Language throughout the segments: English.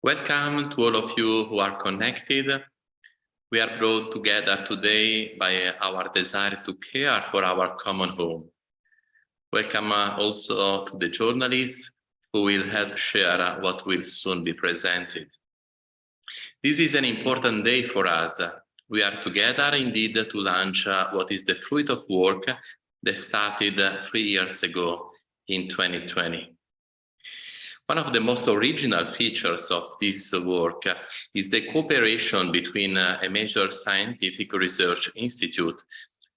Welcome to all of you who are connected. We are brought together today by our desire to care for our common home. Welcome also to the journalists who will help share what will soon be presented. This is an important day for us. We are together indeed to launch what is the fruit of work that started 3 years ago in 2020. One of the most original features of this work is the cooperation between a major scientific research institute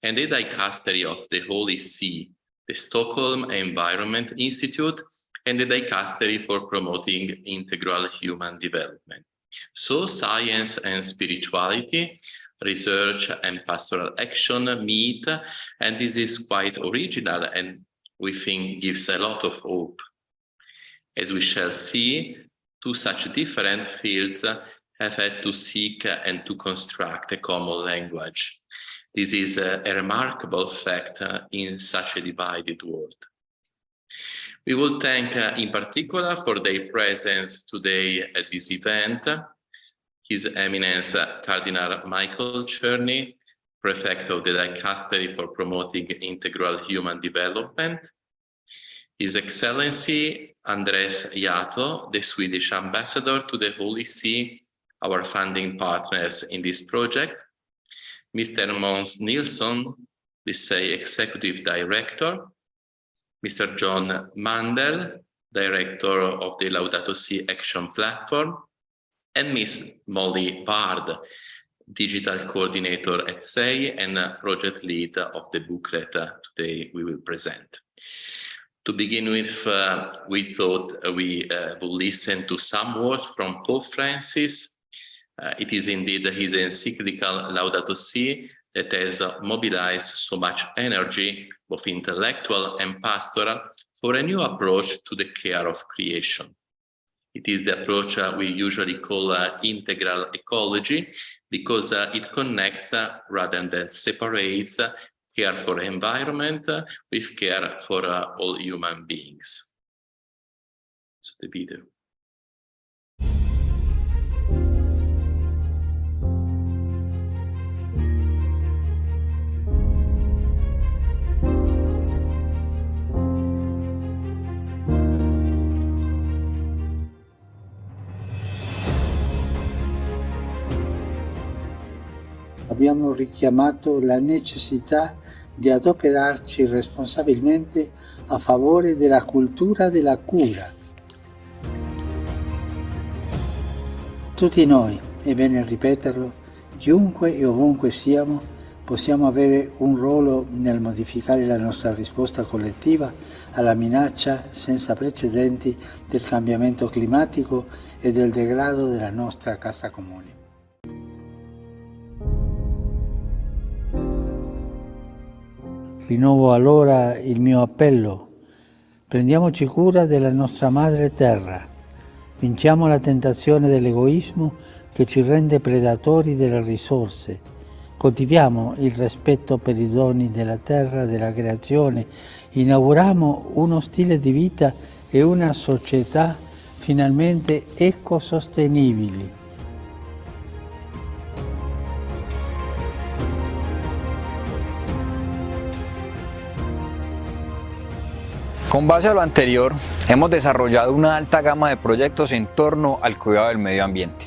and the Dicastery of the Holy See, the Stockholm Environment Institute, and the Dicastery for Promoting Integral Human Development. So science and spirituality, research and pastoral action meet, and this is quite original and we think gives a lot of hope. As we shall see, two such different fields have had to seek and to construct a common language. This is a remarkable fact in such a divided world. We will thank in particular for their presence today at this event, His Eminence Cardinal Michael Czerny, Prefect of the Dicastery for Promoting Integral Human Development, His Excellency Andres Jato, the Swedish Ambassador to the Holy See, our funding partners in this project, Mr. Måns Nilsson, the SEI Executive Director, Mr. John Mandel, Director of the Laudato Si Action Platform, and Ms. Molly Bard, Digital Coordinator at SEI and Project Lead of the booklet today we will present. To begin with, we thought we would listen to some words from Pope Francis. It is indeed his encyclical Laudato Si that has mobilized so much energy, both intellectual and pastoral, for a new approach to the care of creation. It is the approach we usually call integral ecology because it connects rather than separates care for environment with care for all human beings. So the video. Abbiamo richiamato la necessità di adoperarci responsabilmente a favore della cultura della cura. Tutti noi, è bene ripeterlo, chiunque e ovunque siamo, possiamo avere un ruolo nel modificare la nostra risposta collettiva alla minaccia senza precedenti del cambiamento climatico e del degrado della nostra casa comune. Rinnovo allora il mio appello. Prendiamoci cura della nostra madre terra. Vinciamo la tentazione dell'egoismo che ci rende predatori delle risorse. Coltiviamo il rispetto per i doni della terra, della creazione. Inauguriamo uno stile di vita e una società finalmente ecosostenibili. Con base a lo anterior, hemos desarrollado una alta gama de proyectos en torno al cuidado del medio ambiente.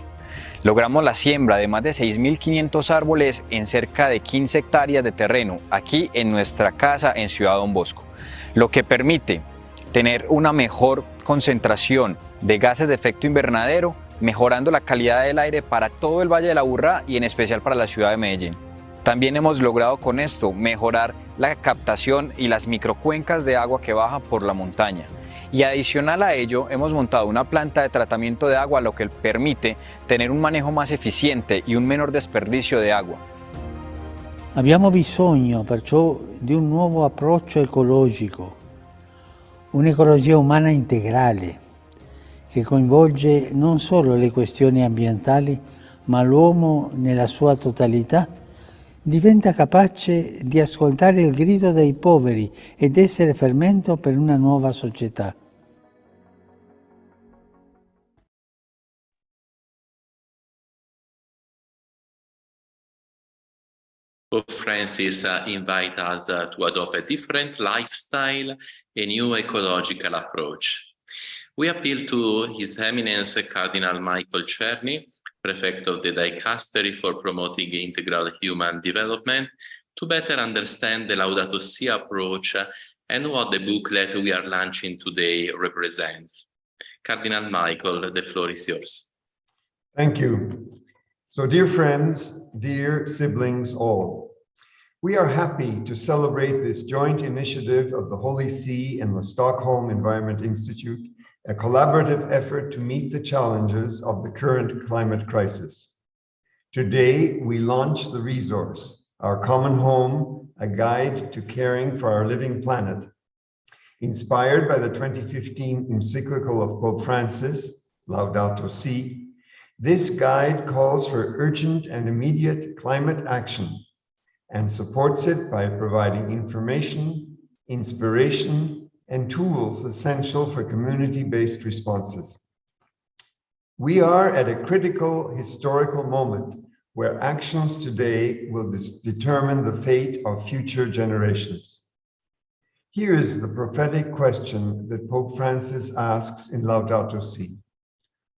Logramos la siembra de más de 6.500 árboles en cerca de 15 hectáreas de terreno, aquí en nuestra casa en Ciudad Don Bosco, lo que permite tener una mejor concentración de gases de efecto invernadero, mejorando la calidad del aire para todo el Valle de la Aburrá y en especial para la ciudad de Medellín. También hemos logrado con esto mejorar la captación y las microcuencas de agua que baja por la montaña. Y adicional a ello, hemos montado una planta de tratamiento de agua, lo que permite tener un manejo más eficiente y un menor desperdicio de agua. Abbiamo bisogno perciò di un nuovo approccio ecologico, un'ecologia umana integrale che coinvolge non solo le questioni ambientali, ma l'uomo nella sua totalità. Diventa capace di ascoltare il grido dei poveri ed essere fermento per una nuova società. Pope Francis invites us to adopt a different lifestyle, a new ecological approach. We appeal to His Eminence Cardinal Michael Czerny, Prefect of the Dicastery for promoting integral human development, to better understand the Laudato Si approach and what the booklet we are launching today represents. Cardinal Michael, the floor is yours. Thank you. So, dear friends, dear siblings all, we are happy to celebrate this joint initiative of the Holy See and the Stockholm Environment Institute, a collaborative effort to meet the challenges of the current climate crisis. Today, we launch the resource, Our Common Home, a guide to caring for our living planet. Inspired by the 2015 Encyclical of Pope Francis, Laudato Si, this guide calls for urgent and immediate climate action and supports it by providing information, inspiration, and tools essential for community-based responses. We are at a critical historical moment where actions today will determine the fate of future generations. Here is the prophetic question that Pope Francis asks in Laudato Si.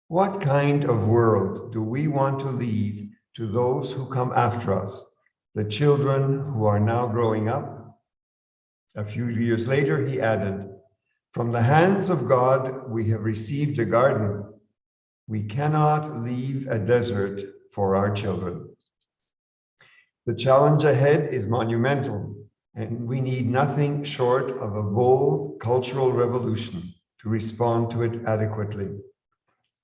What kind of world do we want to leave to those who come after us, the children who are now growing up? A few years later, he added, from the hands of God, we have received a garden. We cannot leave a desert for our children. The challenge ahead is monumental, and we need nothing short of a bold cultural revolution to respond to it adequately.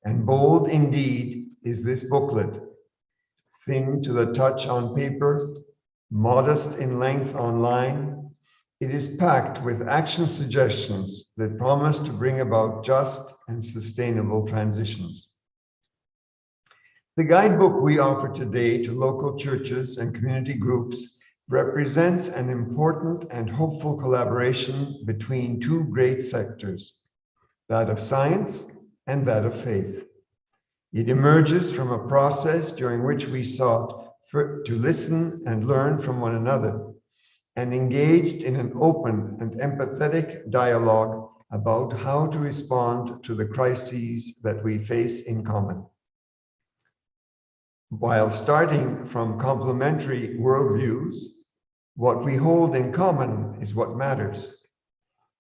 And bold indeed is this booklet, thin to the touch on paper, modest in length online. It is packed with action suggestions that promise to bring about just and sustainable transitions. The guidebook we offer today to local churches and community groups represents an important and hopeful collaboration between two great sectors, that of science and that of faith. It emerges from a process during which we sought to listen and learn from one another and engaged in an open and empathetic dialogue about how to respond to the crises that we face in common. While starting from complementary worldviews, what we hold in common is what matters.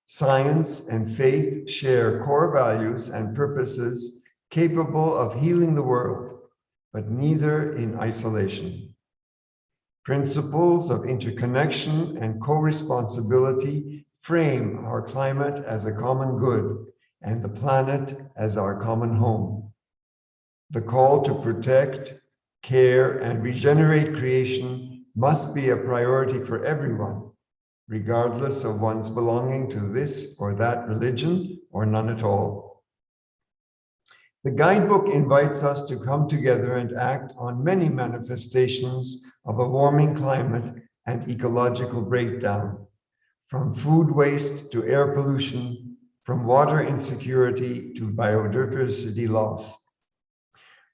Science and faith share core values and purposes capable of healing the world, but neither in isolation. Principles of interconnection and co-responsibility frame our climate as a common good and the planet as our common home. The call to protect, care, and regenerate creation must be a priority for everyone, regardless of one's belonging to this or that religion or none at all. The guidebook invites us to come together and act on many manifestations of a warming climate and ecological breakdown, from food waste to air pollution, from water insecurity to biodiversity loss.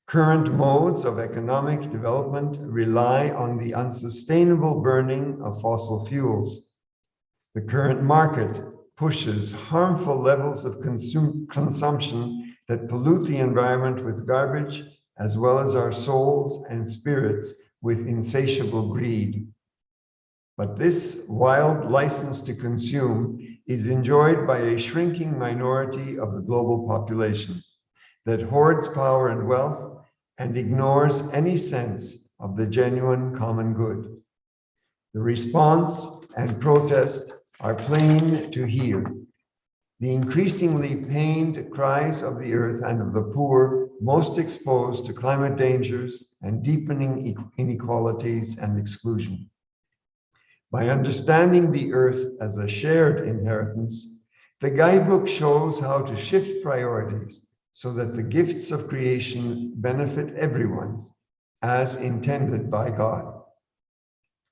Current modes of economic development rely on the unsustainable burning of fossil fuels. The current market pushes harmful levels of consumption that pollute the environment with garbage, as well as our souls and spirits with insatiable greed. But this wild license to consume is enjoyed by a shrinking minority of the global population that hoards power and wealth and ignores any sense of the genuine common good. The response and protest are plain to hear. The increasingly pained cries of the earth and of the poor most exposed to climate dangers and deepening inequalities and exclusion. By understanding the earth as a shared inheritance, the guidebook shows how to shift priorities so that the gifts of creation benefit everyone, as intended by God.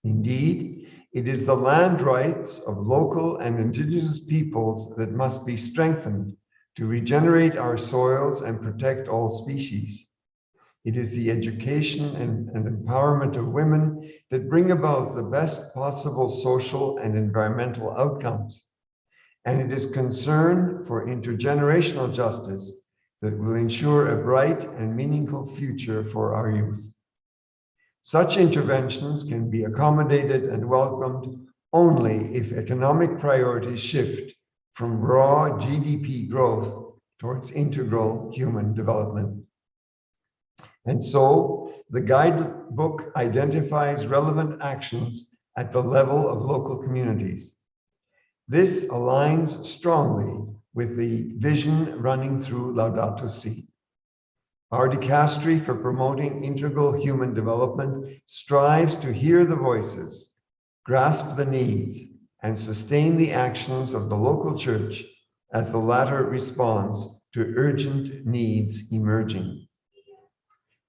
Indeed, it is the land rights of local and indigenous peoples that must be strengthened to regenerate our soils and protect all species. It is the education and empowerment of women that bring about the best possible social and environmental outcomes. And it is concern for intergenerational justice that will ensure a bright and meaningful future for our youth. Such interventions can be accommodated and welcomed only if economic priorities shift from raw GDP growth towards integral human development. And so the guidebook identifies relevant actions at the level of local communities. This aligns strongly with the vision running through Laudato Si. Our Dicastery for promoting integral human development strives to hear the voices, grasp the needs, and sustain the actions of the local church as the latter responds to urgent needs emerging.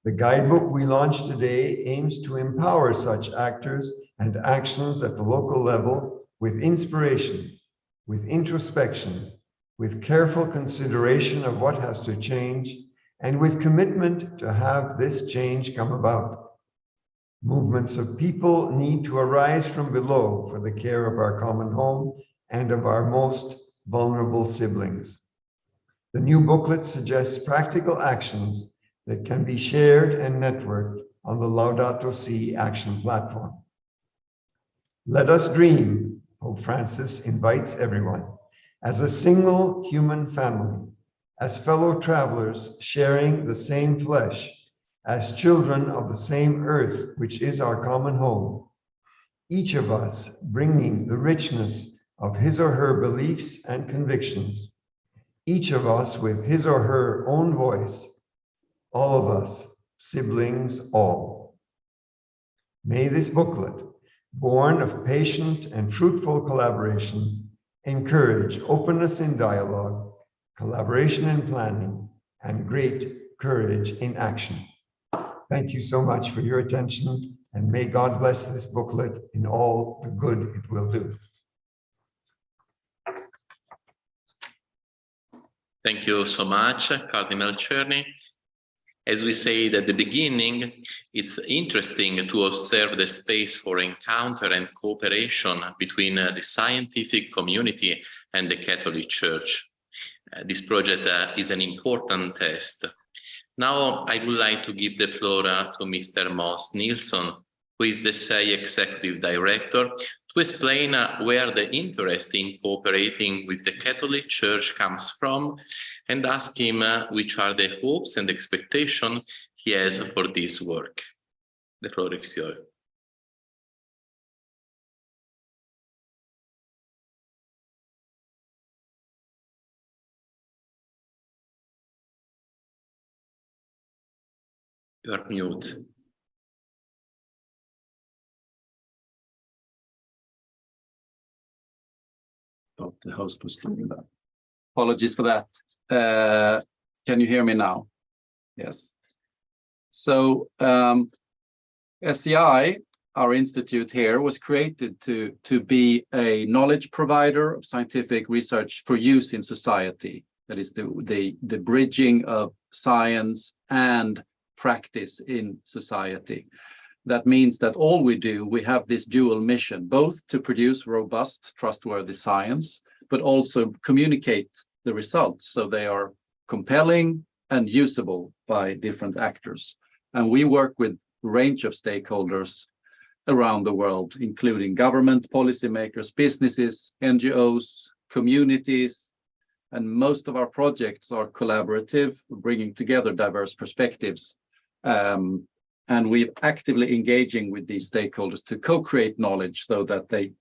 The guidebook we launched today aims to empower such actors and actions at the local level with inspiration, with introspection, with careful consideration of what has to change, and with commitment to have this change come about. Movements of people need to arise from below for the care of our common home and of our most vulnerable siblings. The new booklet suggests practical actions that can be shared and networked on the Laudato Si action platform. Let us dream, Pope Francis invites everyone, as a single human family, as fellow travelers sharing the same flesh, as children of the same earth, which is our common home, each of us bringing the richness of his or her beliefs and convictions, each of us with his or her own voice, all of us, siblings all. May this booklet, born of patient and fruitful collaboration, encourage openness in dialogue, collaboration in planning, and great courage in action. Thank you so much for your attention, and may God bless this booklet in all the good it will do. Thank you so much, Cardinal Czerny. As we said at the beginning, it's interesting to observe the space for encounter and cooperation between the scientific community and the Catholic Church. This project is an important test. Now I would like to give the floor to Mr. Moss Nilsson, who is the SEI Executive Director, to explain where the interest in cooperating with the Catholic Church comes from, and ask him which are the hopes and expectations he has for this work. The floor is yours. You are mute. Oh, the host was doing that. Apologies for that. Can you hear me now? Yes. So SEI, our institute here, was created to be a knowledge provider of scientific research for use in society. That is the bridging of science and practice in society. That means that all we do, we have this dual mission, both to produce robust, trustworthy science, but also communicate the results so they are compelling and usable by different actors. And we work with a range of stakeholders around the world, including government, policymakers, businesses, NGOs, communities, and most of our projects are collaborative, bringing together diverse perspectives. And we're actively engaging with these stakeholders to co-create knowledge so that they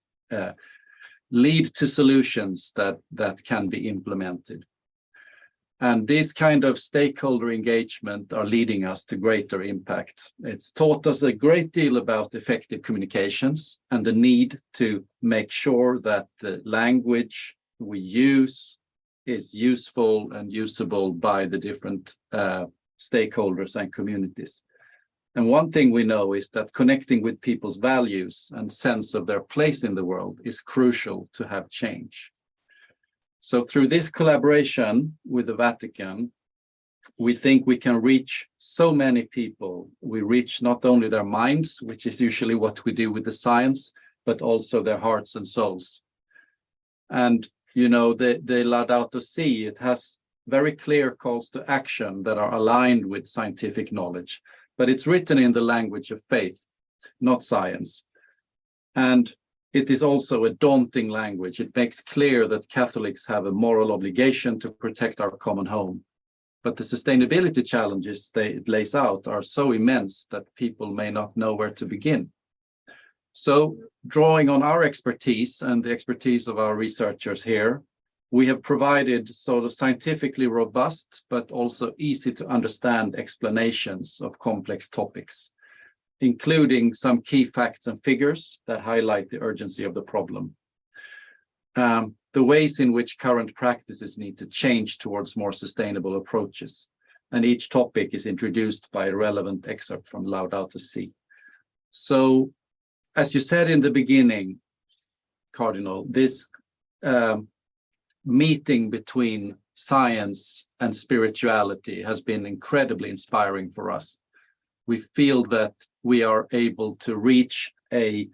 lead to solutions that can be implemented. And this kind of stakeholder engagement are leading us to greater impact. It's taught us a great deal about effective communications and the need to make sure that the language we use is useful and usable by the different stakeholders and communities. And one thing we know is that connecting with people's values and sense of their place in the world is crucial to have change. So through this collaboration with the Vatican, We think we can reach so many people. We reach not only their minds, which is usually what we do with the science, but also their hearts and souls. And, you know, the Laudato Si, it has very clear calls to action that are aligned with scientific knowledge, but it's written in the language of faith, not science. And it is also a daunting language. It makes clear that Catholics have a moral obligation to protect our common home. But the sustainability challenges it lays out are so immense that people may not know where to begin. So, drawing on our expertise and the expertise of our researchers here, we have provided sort of scientifically robust, but also easy to understand explanations of complex topics, including some key facts and figures that highlight the urgency of the problem. The ways in which current practices need to change towards more sustainable approaches. And each topic is introduced by a relevant excerpt from Laudato Si. So, as you said in the beginning, Cardinal, this meeting between science and spirituality has been incredibly inspiring for us. We feel that we are able to reach a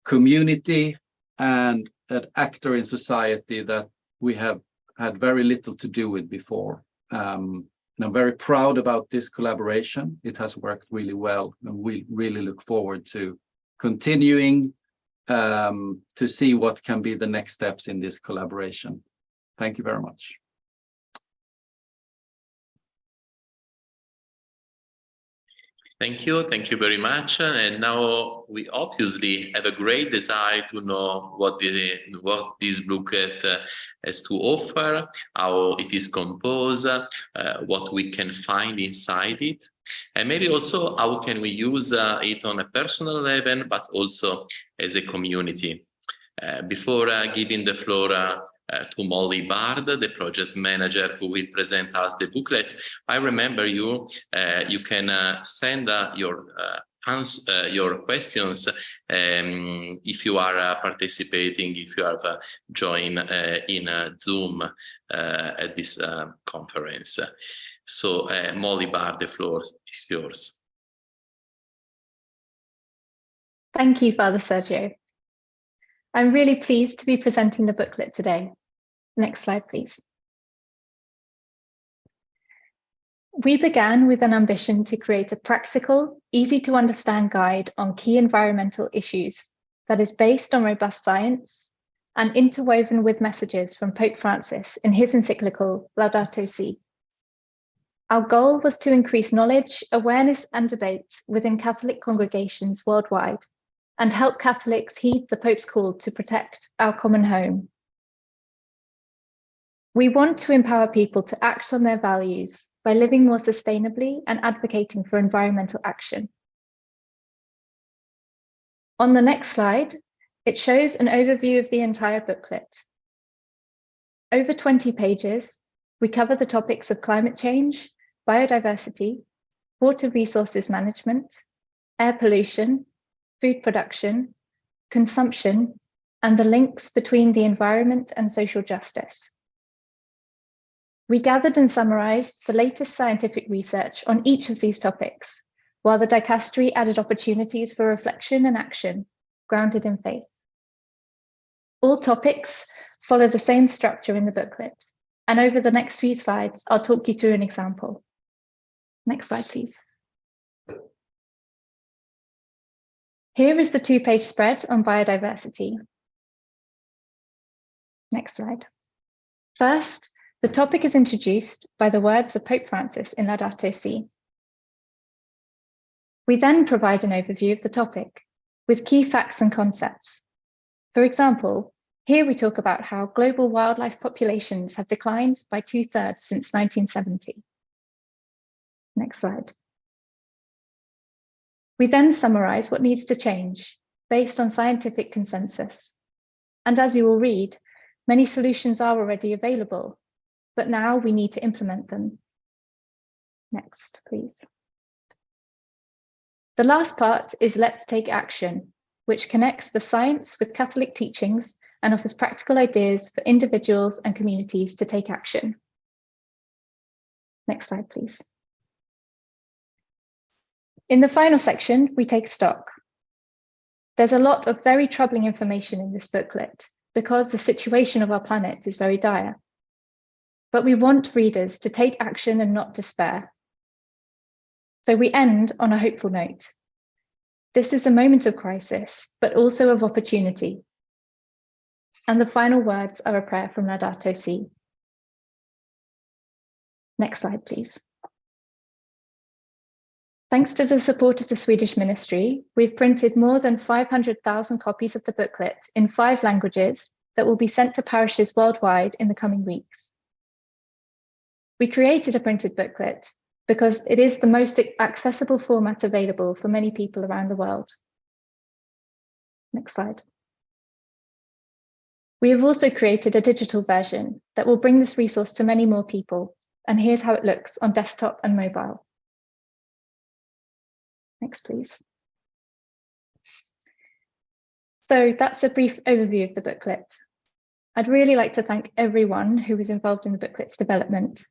community and an actor in society that we have had very little to do with before. And I'm very proud about this collaboration. It has worked really well, and we really look forward to continuing to see what can be the next steps in this collaboration. Thank you very much. Thank you very much. And now we obviously have a great desire to know what this booklet has to offer, how it is composed, what we can find inside it, and maybe also how can we use it on a personal level, but also as a community. Before giving the floor to Molly Bard, the project manager who will present us the booklet, I remember you can send your questions if you are participating, if you have joined in Zoom at this conference. So Molly Bard, the floor is yours. Thank you, Father Sergio. I'm really pleased to be presenting the booklet today. Next slide, please. We began with an ambition to create a practical, easy to understand guide on key environmental issues that is based on robust science and interwoven with messages from Pope Francis in his encyclical Laudato Si. Our goal was to increase knowledge, awareness, and debate within Catholic congregations worldwide and help Catholics heed the Pope's call to protect our common home. We want to empower people to act on their values by living more sustainably and advocating for environmental action. On the next slide, it shows an overview of the entire booklet. Over 20 pages, we cover the topics of climate change, biodiversity, water resources management, air pollution, food production, consumption, and the links between the environment and social justice. We gathered and summarized the latest scientific research on each of these topics, while the Dicastery added opportunities for reflection and action grounded in faith. All topics follow the same structure in the booklet, and over the next few slides, I'll talk you through an example. Next slide, please. Here is the 2-page spread on biodiversity. Next slide. First, the topic is introduced by the words of Pope Francis in Laudato Si. We then provide an overview of the topic with key facts and concepts. For example, here we talk about how global wildlife populations have declined by 2/3 since 1970. Next slide. We then summarize what needs to change based on scientific consensus. And as you will read, many solutions are already available, but now we need to implement them. Next, please. The last part is Let's Take Action, which connects the science with Catholic teachings and offers practical ideas for individuals and communities to take action. Next slide, please. In the final section, we take stock. There's a lot of very troubling information in this booklet because the situation of our planet is very dire. But we want readers to take action and not despair. So we end on a hopeful note. This is a moment of crisis, but also of opportunity. And the final words are a prayer from Laudato Si. Next slide, please. Thanks to the support of the Swedish Ministry, we've printed more than 500,000 copies of the booklet in 5 languages that will be sent to parishes worldwide in the coming weeks. We created a printed booklet because it is the most accessible format available for many people around the world. Next slide. We have also created a digital version that will bring this resource to many more people, and here's how it looks on desktop and mobile. Next, please. So that's a brief overview of the booklet. I'd really like to thank everyone who was involved in the booklet's development.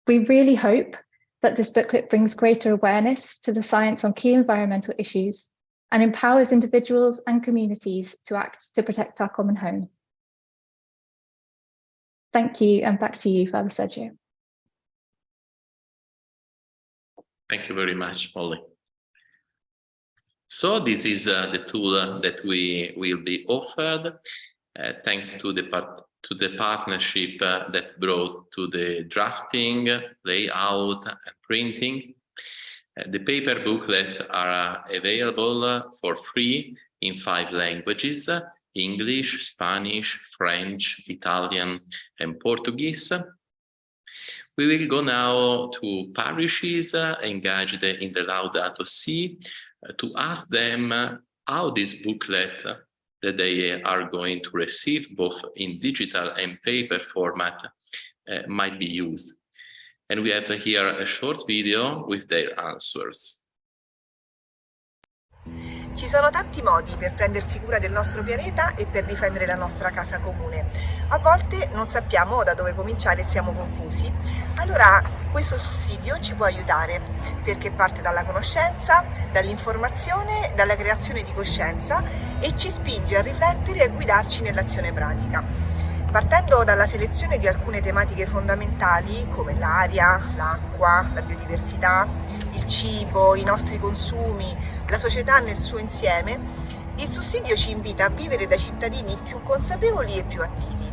We really hope that this booklet brings greater awareness to the science on key environmental issues and empowers individuals and communities to act to protect our common home. Thank you, and back to you, Father Sergio. Thank you very much, Molly. So this is the tool that we will be offered thanks to the partnership that brought to the drafting, layout, and printing. The paper booklets are available for free in 5 languages: English, Spanish, French, Italian, and Portuguese. We will go now to parishes engaged in the Laudato Si to ask them how this booklet that they are going to receive, both in digital and paper format, might be used. And we have here a short video with their answers. Ci sono tanti modi per prendersi cura del nostro pianeta e per difendere la nostra casa comune. A volte non sappiamo da dove cominciare e siamo confusi. Allora questo sussidio ci può aiutare, perché parte dalla conoscenza, dall'informazione, dalla creazione di coscienza e ci spinge a riflettere e a guidarci nell'azione pratica. Partendo dalla selezione di alcune tematiche fondamentali come l'aria, l'acqua, la biodiversità, il cibo, i nostri consumi, la società nel suo insieme, il sussidio ci invita a vivere da cittadini più consapevoli e più attivi.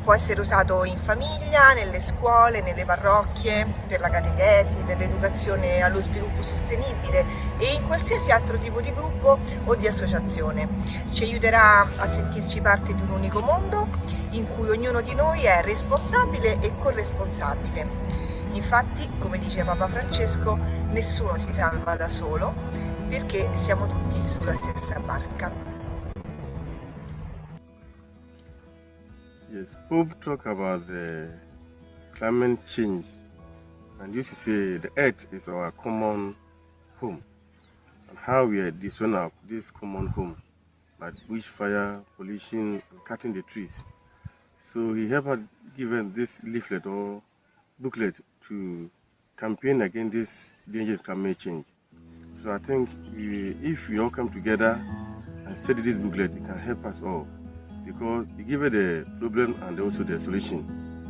Può essere usato in famiglia, nelle scuole, nelle parrocchie, per la catechesi, per l'educazione allo sviluppo sostenibile e in qualsiasi altro tipo di gruppo o di associazione. Ci aiuterà a sentirci parte di un unico mondo in cui ognuno di noi è responsabile e corresponsabile. Infatti, come dice Papa Francesco, nessuno si salva da solo perché siamo tutti sulla stessa barca. Yes, Pope talk about the climate change, and used to say the earth is our common home, and how we are destroying this common home by bushfire, pollution, and cutting the trees. So he helped us given this leaflet or booklet to campaign against this dangerous climate change. So I think if we all come together and study this booklet, it can help us all, because it gives the problem and also the solution.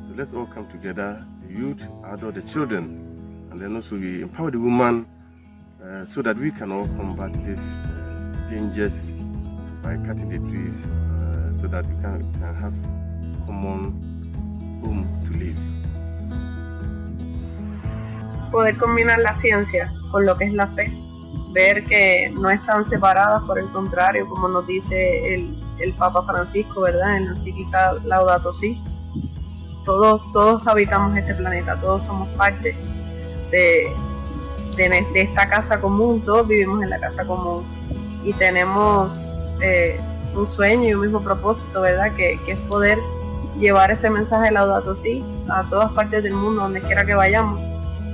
So let's all come together, the youth, adults, the children, and then also we empower the woman so that we can all combat this dangers by cutting the trees so that we can have common home to live. Poder combinar la ciencia con lo que es la fe, ver que no están separadas, por el contrario, como nos dice el Papa Francisco, ¿verdad? En la Encíclica Laudato Si. Todos habitamos este planeta, todos somos parte de esta casa común, todos vivimos en la casa común y tenemos un sueño y un mismo propósito, ¿verdad? Que es poder llevar ese mensaje de Laudato Si a todas partes del mundo, donde quiera que vayamos.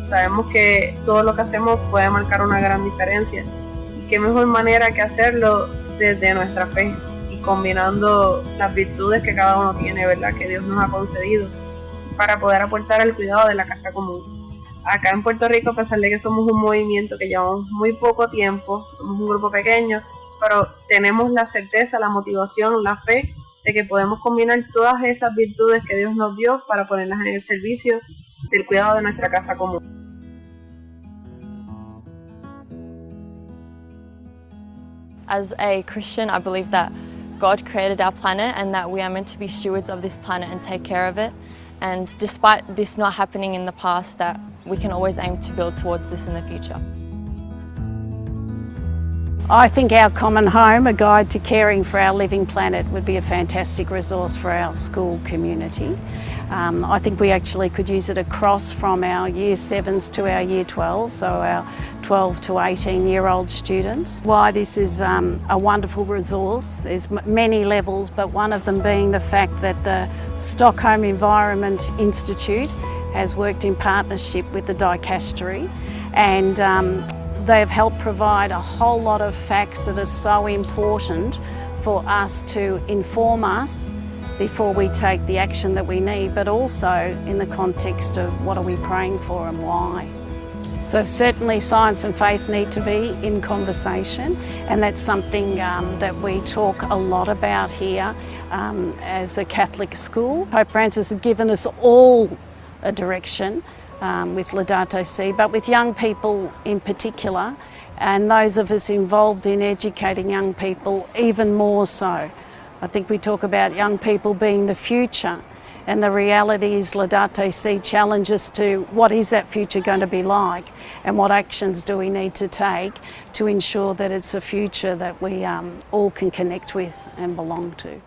Sabemos que todo lo que hacemos puede marcar una gran diferencia y qué mejor manera que hacerlo desde nuestra fe y combinando las virtudes que cada uno tiene, ¿verdad? Que Dios nos ha concedido. para poder aportar al cuidado de la casa común. Acá en Puerto Rico, a pesar de que somos un movimiento que llevamos muy poco tiempo, somos un grupo pequeño, pero tenemos la certeza, la motivación, la fe de que podemos combinar todas esas virtudes que Dios nos dio para ponerlas en el servicio del cuidado de nuestra casa común. As a Christian, I believe that God created our planet and that we are meant to be stewards of this planet and take care of it. And despite this not happening in the past, that we can always aim to build towards this in the future. I think our common home, a guide to caring for our living planet, would be a fantastic resource for our school community. I think we actually could use it across from our Year 7s to our Year 12s, so our 12 to 18-year-old students. Why this is a wonderful resource, there's many levels, but one of them being the fact that the Stockholm Environment Institute has worked in partnership with the Dicastery, and they've helped provide a whole lot of facts that are so important for us to inform us before we take the action that we need, but also in the context of what are we praying for and why. So certainly science and faith need to be in conversation, and that's something that we talk a lot about here as a Catholic school. Pope Francis has given us all a direction with Laudato Si, but with young people in particular, and those of us involved in educating young people even more so. I think we talk about young people being the future, and the reality is Laudato Si challenges to what is that future going to be like, and what actions do we need to take to ensure that it's a future that we all can connect with and belong to.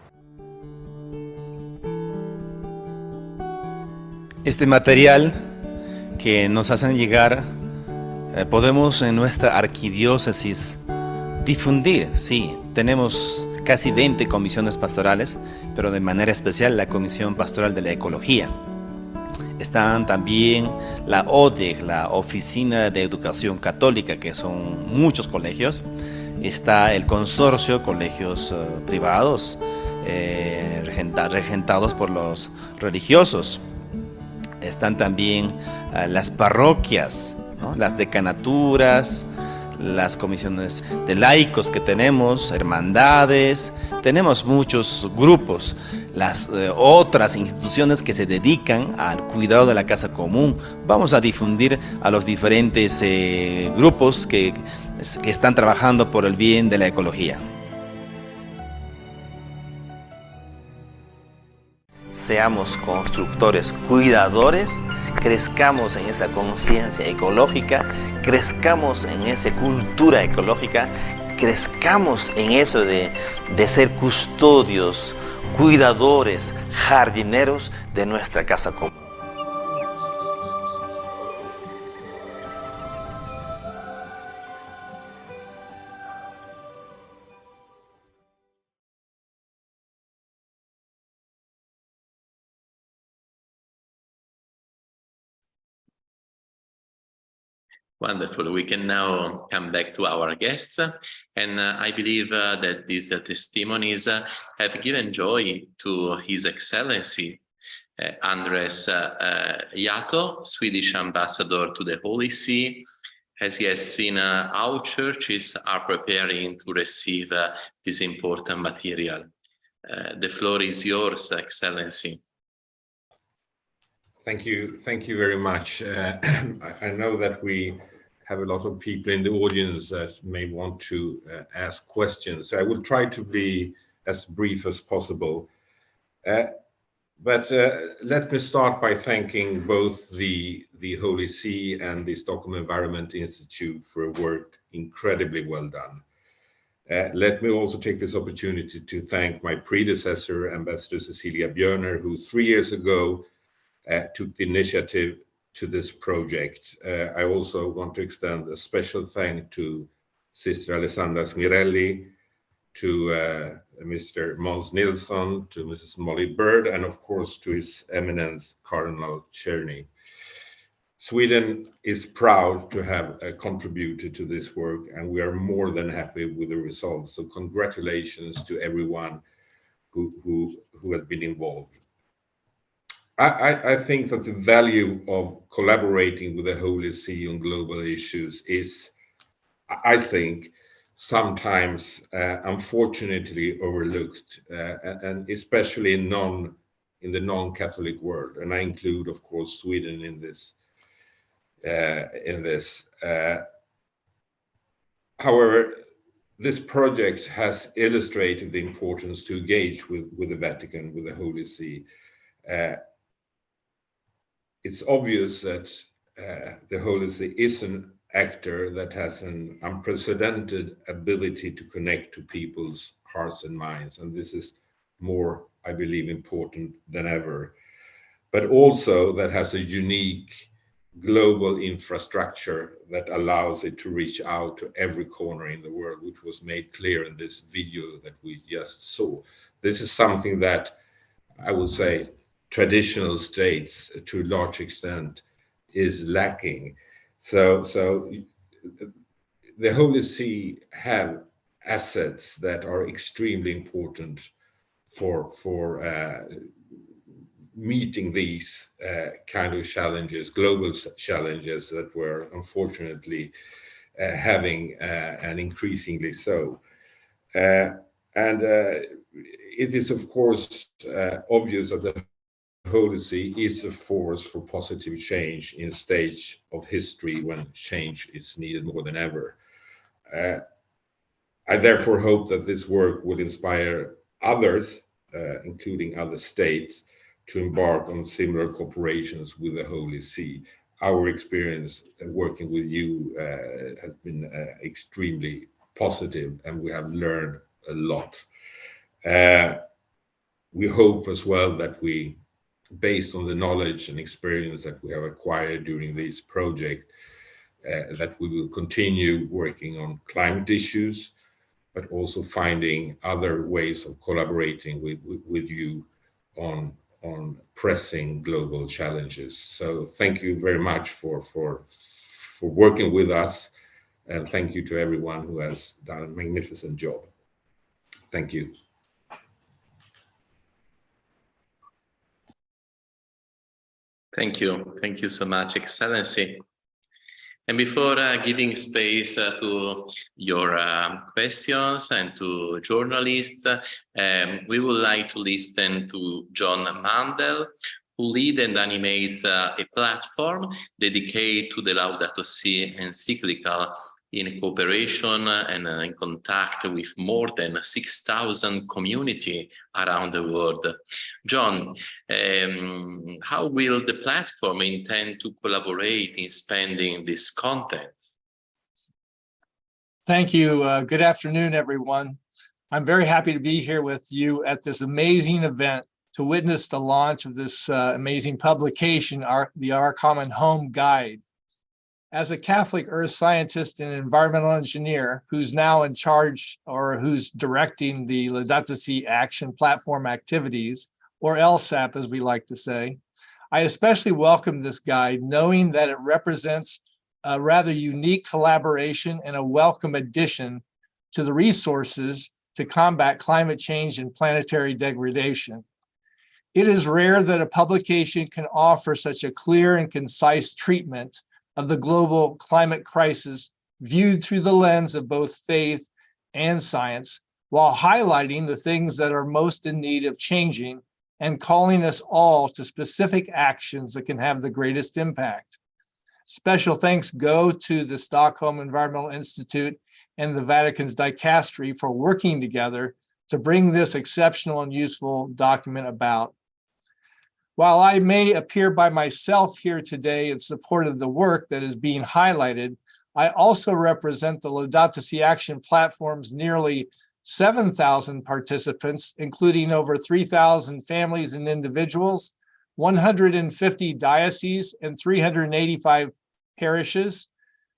Este material que nos hacen llegar, podemos en nuestra arquidiócesis difundir, sí, tenemos casi 20 comisiones pastorales, pero de manera especial la Comisión Pastoral de la Ecología. Están también la ODEC, la Oficina de Educación Católica, que son muchos colegios. Está el consorcio, colegios privados, regentados por los religiosos. Están también las parroquias, ¿no? Las decanaturas, las comisiones de laicos que tenemos, hermandades, tenemos muchos grupos, las otras instituciones que se dedican al cuidado de la casa común. Vamos a difundir a los diferentes grupos que están trabajando por el bien de la ecología. Seamos constructores, cuidadores, crezcamos en esa conciencia ecológica, crezcamos en esa cultura ecológica, crezcamos en eso de ser custodios, cuidadores, jardineros de nuestra casa común. Wonderful. We can now come back to our guests, and I believe that these testimonies have given joy to His Excellency Andres Jato, Swedish Ambassador to the Holy See, as he has seen how churches are preparing to receive this important material. The floor is yours, Excellency. Thank you very much. I know that we have a lot of people in the audience that may want to ask questions. So I will try to be as brief as possible. But let me start by thanking both the Holy See and the Stockholm Environment Institute for a work incredibly well done. Let me also take this opportunity to thank my predecessor, Ambassador Cecilia Björner, who 3 years ago took the initiative to this project. I also want to extend a special thanks to Sister Alessandra Smirelli, to Mr. Måns Nilsson, to Mrs. Molly Bird, and of course to His Eminence Cardinal Czerny. Sweden is proud to have contributed to this work, and we are more than happy with the results. So congratulations to everyone who has been involved. I think that the value of collaborating with the Holy See on global issues is, I think, sometimes unfortunately overlooked, and especially in the non-Catholic world, and I include, of course, Sweden in this. However, this project has illustrated the importance to engage with the Vatican, with the Holy See. It's obvious that the Holy See is an actor that has an unprecedented ability to connect to people's hearts and minds, and this is more, I believe, important than ever. But also that has a unique global infrastructure that allows it to reach out to every corner in the world, which was made clear in this video that we just saw. This is something that I would say traditional states, to a large extent, is lacking. So the Holy See have assets that are extremely important for meeting these kind of challenges, global challenges that we're unfortunately having, and increasingly so. And it is, of course, obvious that the Holy See is a force for positive change in a stage of history when change is needed more than ever. I therefore hope that this work will inspire others, including other states, to embark on similar cooperations with the Holy See. Our experience working with you has been extremely positive, and we have learned a lot. We hope as well that we, based on the knowledge and experience that we have acquired during this project, that we will continue working on climate issues, but also finding other ways of collaborating with you on pressing global challenges. So thank you very much for working with us, and thank you to everyone who has done a magnificent job. Thank you. Thank you so much, Excellency. And before giving space to your questions and to journalists, we would like to listen to John Mandel, who leads and animates a platform dedicated to the Laudato Si Encyclical, in cooperation and in contact with more than 6,000 community around the world. John, how will the platform intend to collaborate in expanding this content? Thank you. Good afternoon, everyone. I'm very happy to be here with you at this amazing event to witness the launch of this amazing publication, the Our Common Home Guide. As a Catholic earth scientist and environmental engineer who's now in charge, or who's directing the Laudato Si Action Platform activities, or LSAP as we like to say, I especially welcome this guide, knowing that it represents a rather unique collaboration and a welcome addition to the resources to combat climate change and planetary degradation. It is rare that a publication can offer such a clear and concise treatment of the global climate crisis viewed through the lens of both faith and science, while highlighting the things that are most in need of changing and calling us all to specific actions that can have the greatest impact. Special thanks go to the Stockholm Environment Institute and the Vatican's Dicastery for working together to bring this exceptional and useful document about. While I may appear by myself here today in support of the work that is being highlighted, I also represent the Laudato Si Action Platform's nearly 7,000 participants, including over 3,000 families and individuals, 150 dioceses and 385 parishes,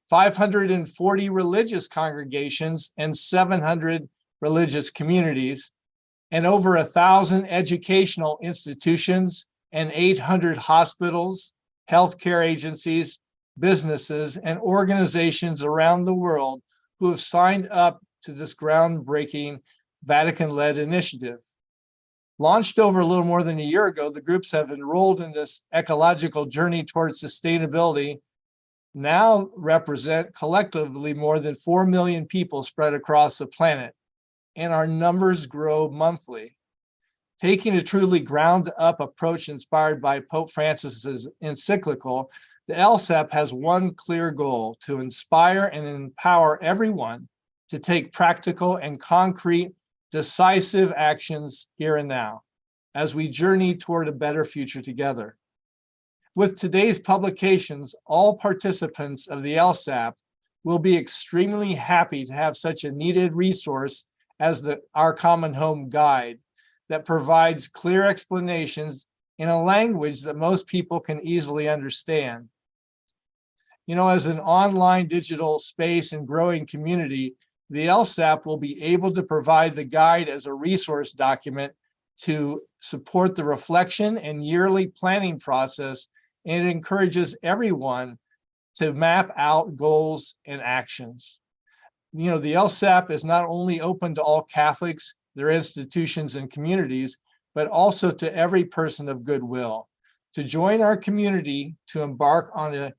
540 religious congregations and 700 religious communities, and over 1,000 educational institutions and 800 hospitals, healthcare agencies, businesses, and organizations around the world who have signed up to this groundbreaking Vatican-led initiative. Launched over a little more than a year ago, the groups have enrolled in this ecological journey towards sustainability, now represent collectively more than 4 million people spread across the planet, and our numbers grow monthly. Taking a truly ground-up approach inspired by Pope Francis's Encyclical, the LSAP has one clear goal: to inspire and empower everyone to take practical and concrete, decisive actions here and now as we journey toward a better future together. With today's publications, all participants of the LSAP will be extremely happy to have such a needed resource as Our Common Home Guide that provides clear explanations in a language that most people can easily understand. You know, as an online digital space and growing community, the LSAP will be able to provide the guide as a resource document to support the reflection and yearly planning process, and it encourages everyone to map out goals and actions. You know, the LSAP is not only open to all Catholics, their institutions and communities, but also to every person of goodwill to join our community to embark on a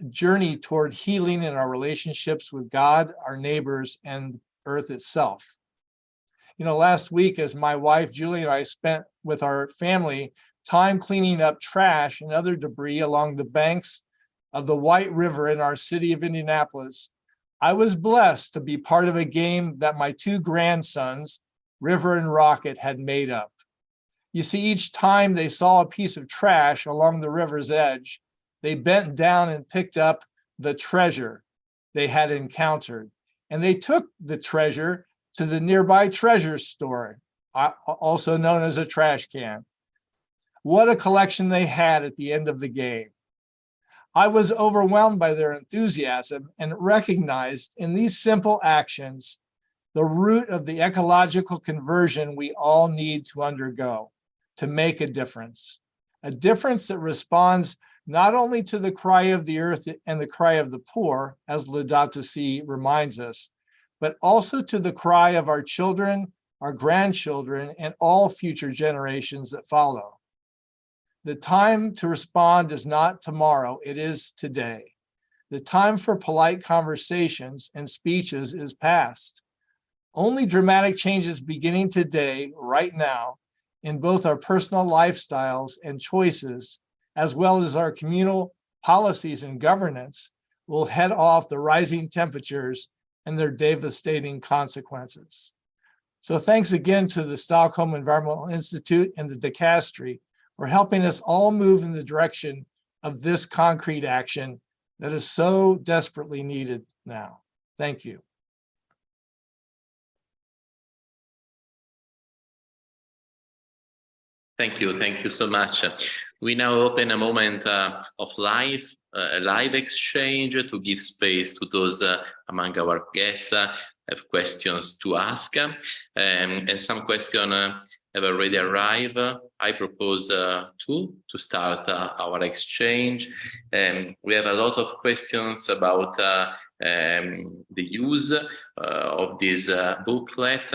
journey toward healing in our relationships with God, our neighbors, and Earth itself. You know, last week, as my wife, Julie, and I spent with our family time cleaning up trash and other debris along the banks of the White River in our city of Indianapolis, I was blessed to be part of a game that my two grandsons, River and Rocket, had made up. You see, each time they saw a piece of trash along the river's edge, they bent down and picked up the treasure they had encountered, and they took the treasure to the nearby treasure store, also known as a trash can. What a collection they had at the end of the game. I was overwhelmed by their enthusiasm and recognized in these simple actions the root of the ecological conversion we all need to undergo to make a difference that responds not only to the cry of the earth and the cry of the poor, as Laudato Si reminds us, but also to the cry of our children, our grandchildren, and all future generations that follow. The time to respond is not tomorrow, it is today. The time for polite conversations and speeches is past. Only dramatic changes beginning today, right now, in both our personal lifestyles and choices, as well as our communal policies and governance, will head off the rising temperatures and their devastating consequences. So thanks again to the Stockholm Environment Institute and the Dicastery for helping us all move in the direction of this concrete action that is so desperately needed now. Thank you. Thank you so much. We now open a moment of a live exchange to give space to those among our guests have questions to ask. And some questions have already arrived. I propose two to start our exchange. We have a lot of questions about the use of this booklet.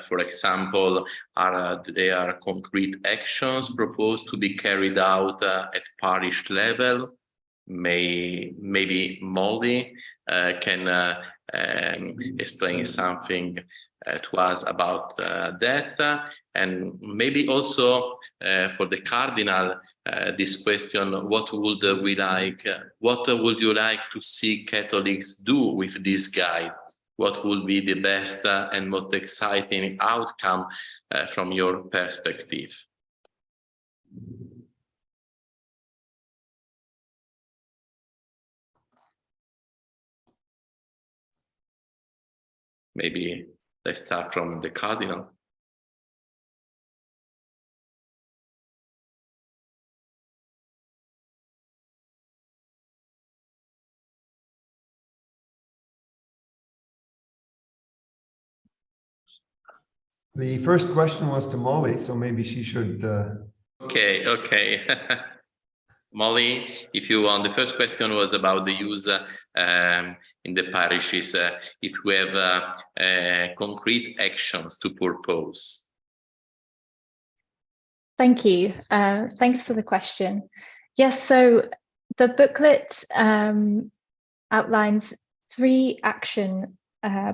For example, there are concrete actions proposed to be carried out at parish level? Maybe Molly can explain something to us about that, and maybe also for the Cardinal, this question: what would you like to see Catholics do with this guide? What will be the best and most exciting outcome from your perspective? Maybe let's start from the Cardinal. The first question was to Molly, so maybe she should... Okay. Molly, if you want, the first question was about the use in the parishes, if we have concrete actions to propose. Thank you. Thanks for the question. Yes, so the booklet outlines 3 action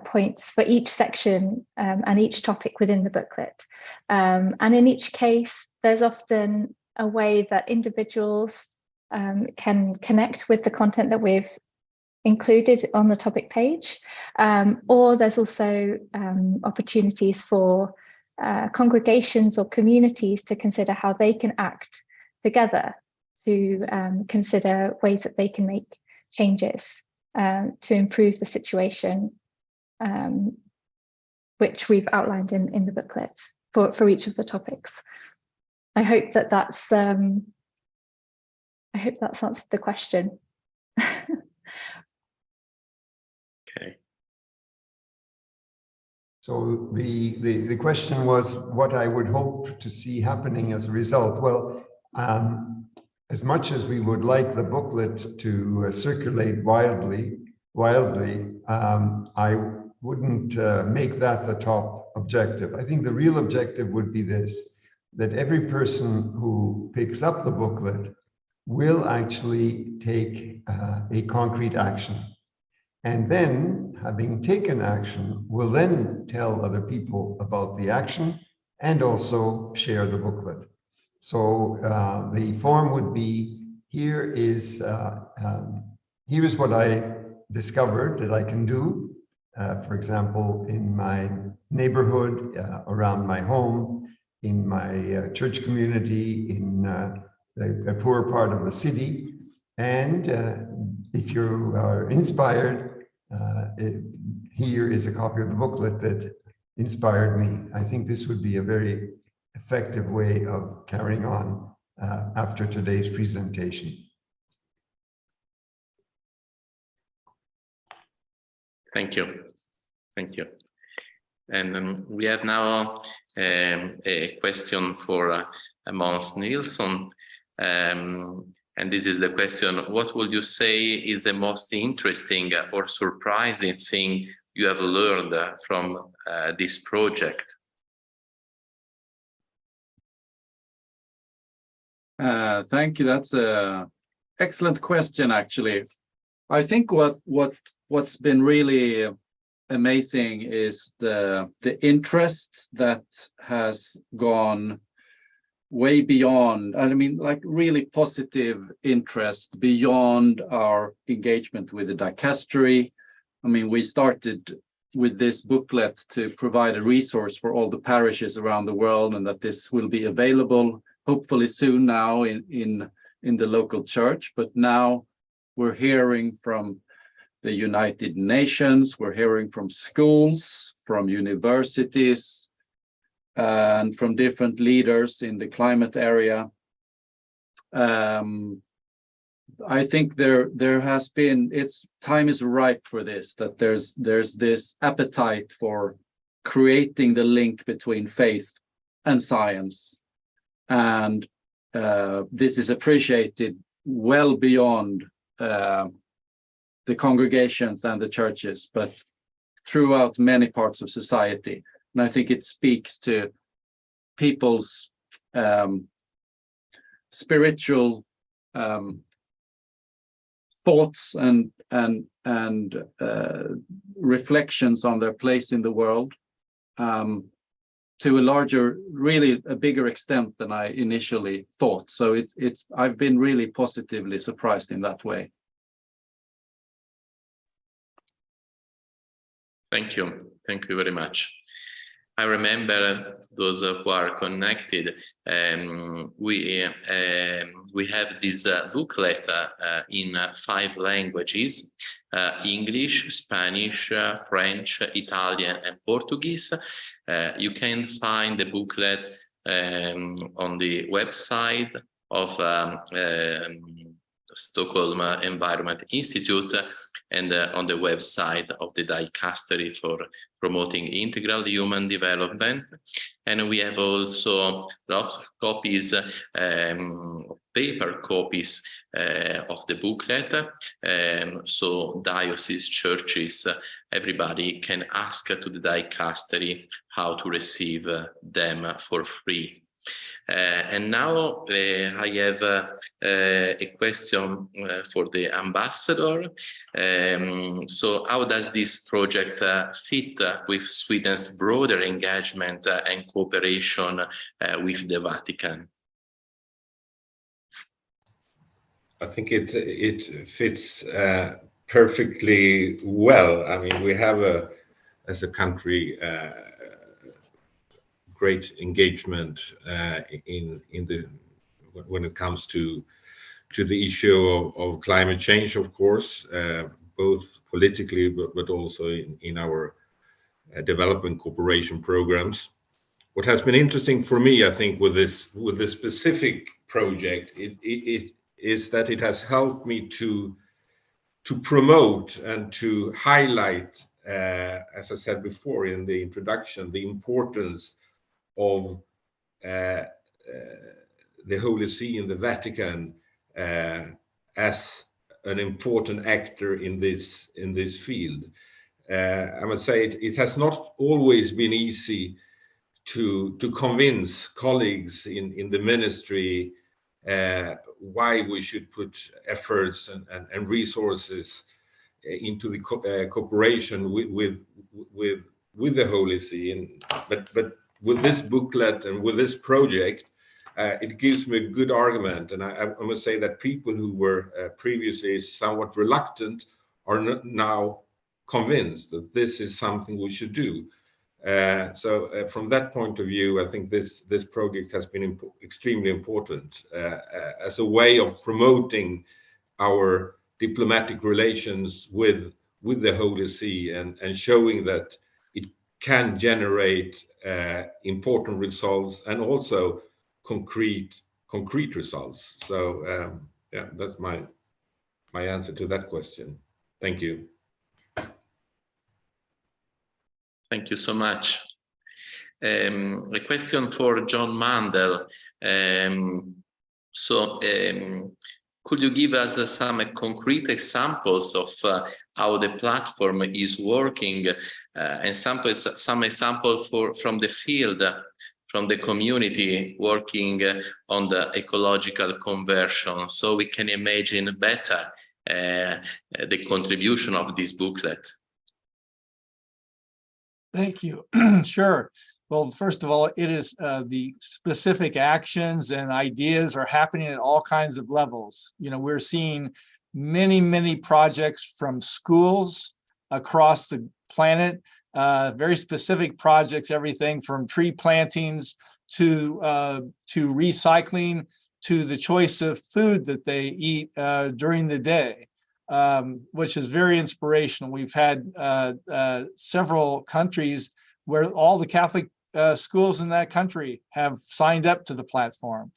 points for each section and each topic within the booklet. And in each case, there's often a way that individuals can connect with the content that we've included on the topic page, or there's also opportunities for congregations or communities to consider how they can act together to consider ways that they can make changes to improve the situation, which we've outlined in the booklet for each of the topics. I hope that that's answered the question. Okay. So the question was what I would hope to see happening as a result. Well, as much as we would like the booklet to circulate widely, I wouldn't make that the top objective. I think the real objective would be this, that every person who picks up the booklet will actually take a concrete action. And then, having taken action, will then tell other people about the action and also share the booklet. So the form would be, here is what I discovered that I can do. For example, in my neighborhood, around my home, in my church community, in a poor part of the city. And if you are inspired, here is a copy of the booklet that inspired me. I think this would be a very effective way of carrying on after today's presentation. Thank you. Thank you. And we have now a question for Mons Nilsson. And this is the question: what would you say is the most interesting or surprising thing you have learned from this project? Thank you. That's an excellent question, actually. I think what's been really amazing is the interest that has gone way beyond, I mean, like really positive interest beyond our engagement with the Dicastery. I mean, we started with this booklet to provide a resource for all the parishes around the world, and that this will be available hopefully soon now in the local church. But now we're hearing from the United Nations, we're hearing from schools, from universities, and from different leaders in the climate area. I think there has been, time is ripe for this, that there's this appetite for creating the link between faith and science. And this is appreciated well beyond the congregations and the churches, but throughout many parts of society. And I think it speaks to people's spiritual thoughts and reflections on their place in the world to a larger, really a bigger extent than I initially thought. So I've been really positively surprised in that way. Thank you. Thank you very much. I remember those who are connected. We have this booklet in 5 languages: English, Spanish, French, Italian, and Portuguese. You can find the booklet on the website of Stockholm Environment Institute and on the website of the Dicastery for promoting integral human development. And we have also lots of copies, paper copies of the booklet. So dioceses, churches, everybody can ask to the Dicastery how to receive them for free. And now I have a question for the ambassador. So how does this project fit with Sweden's broader engagement and cooperation with the Vatican? I think it fits perfectly well. I mean, we have as a country great engagement when it comes to the issue of climate change, of course, both politically but also in our development cooperation programs. What has been interesting for me, I think, with this specific project, it is that it has helped me to promote and to highlight, as I said before in the introduction, the importance of the Holy See and the Vatican as an important actor in this field. I must say it has not always been easy to convince colleagues in the ministry why we should put efforts and resources into the cooperation with the Holy See. But with this booklet and with this project, it gives me a good argument. And I must say that people who were previously somewhat reluctant are now convinced that this is something we should do. So from that point of view, I think this project has been extremely important as a way of promoting our diplomatic relations with the Holy See and showing that it can generate important results and also concrete results. So yeah, that's my answer to that question. Thank you. Thank you so much. A question for John Mandel. Could you give us some concrete examples of how the platform is working and some examples from the field, from the community working on the ecological conversion, so we can imagine better the contribution of this booklet? Thank you. Sure. Well, first of all, it is the specific actions and ideas are happening at all kinds of levels. You know, we're seeing many projects from schools across the planet, very specific projects, everything from tree plantings to recycling to the choice of food that they eat during the day. Which is very inspirational. We've had several countries where all the Catholic schools in that country have signed up to the platform.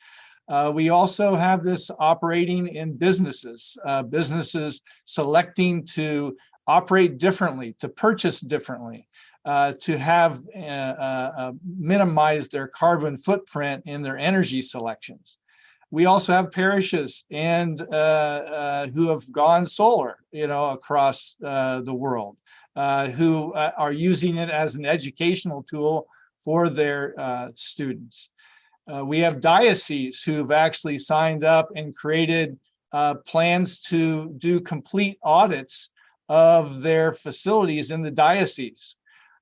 We also have this operating in businesses, businesses selecting to operate differently, to purchase differently, to have minimize their carbon footprint in their energy selections. We also have parishes and who have gone solar, you know, across the world, who are using it as an educational tool for their students. We have dioceses who've actually signed up and created plans to do complete audits of their facilities in the diocese.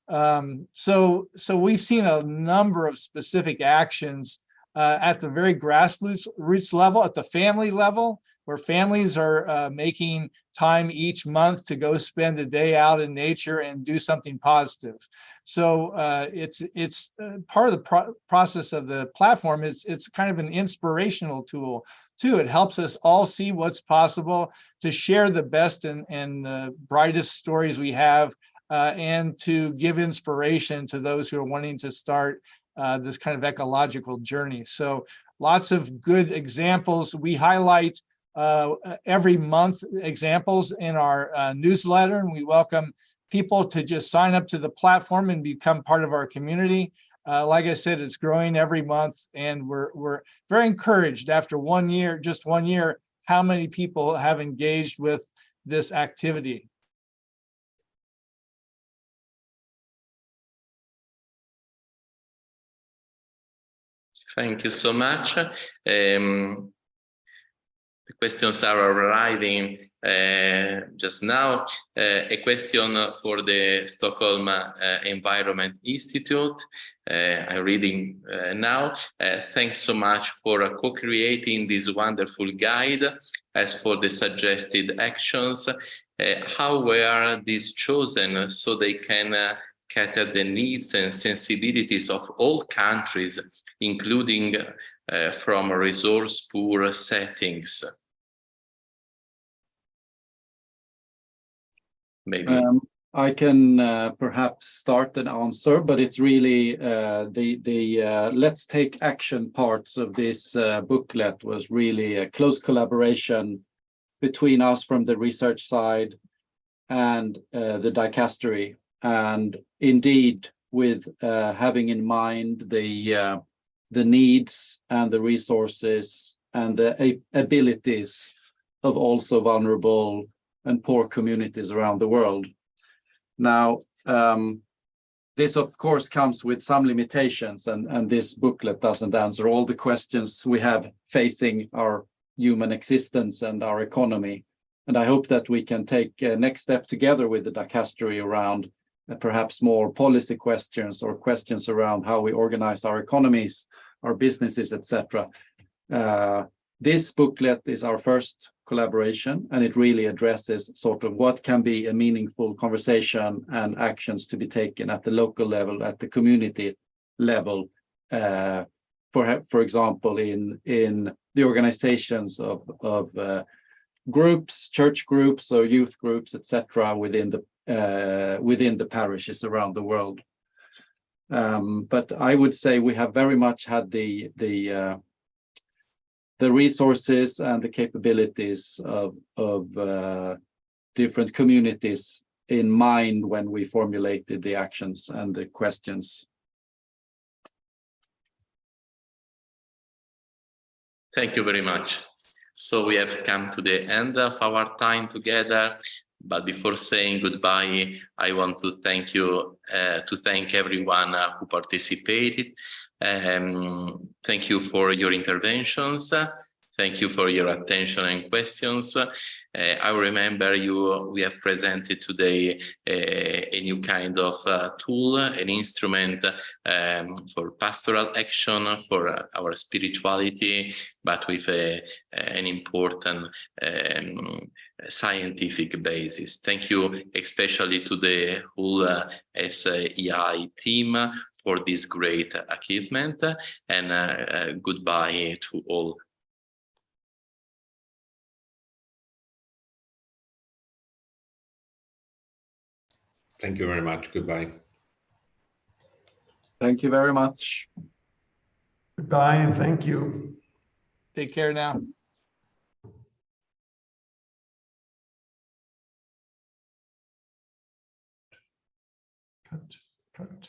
So we've seen a number of specific actions at the very grassroots level, at the family level, where families are making time each month to go spend a day out in nature and do something positive. So it's part of the process of the platform. It's kind of an inspirational tool too. It helps us all see what's possible, to share the best and the brightest stories we have, and to give inspiration to those who are wanting to start this kind of ecological journey. So lots of good examples. We highlight every month examples in our newsletter, and we welcome people to just sign up to the platform and become part of our community. Like I said, it's growing every month, and we're very encouraged after 1 year, just 1 year, how many people have engaged with this activity. Thank you so much. The questions are arriving just now. A question for the Stockholm Environment Institute. I'm reading now. Thanks so much for co-creating this wonderful guide. As for the suggested actions, how were these chosen so they can cater the needs and sensibilities of all countries, including from resource-poor settings? Maybe. I can perhaps start an answer, but it's really the let's take action parts of this booklet was really a close collaboration between us from the research side and the Dicastery, and indeed with having in mind the needs and the resources and the abilities of also vulnerable and poor communities around the world. Now, this of course comes with some limitations, and this booklet doesn't answer all the questions we have facing our human existence and our economy. And I hope that we can take a next step together with the Dicastery around perhaps more policy questions or questions around how we organize our economies, our businesses, etc. This booklet is our first collaboration, and it really addresses sort of what can be a meaningful conversation and actions to be taken at the local level, at the community level, for example, in the organizations of groups, church groups or youth groups, etc., within the parishes around the world. But I would say we have very much had the resources and the capabilities of different communities in mind when we formulated the actions and the questions. Thank you very much. So we have come to the end of our time together. But before saying goodbye, I want to thank you, to thank everyone who participated. Thank you for your interventions. Thank you for your attention and questions. I remember we have presented today a new kind of tool, an instrument for pastoral action, for our spirituality, but with an important scientific basis. Thank you especially to the whole SEI team for this great achievement, and goodbye to all. Thank you very much. Goodbye. Thank you very much. Goodbye and thank you. Take care now. Cut.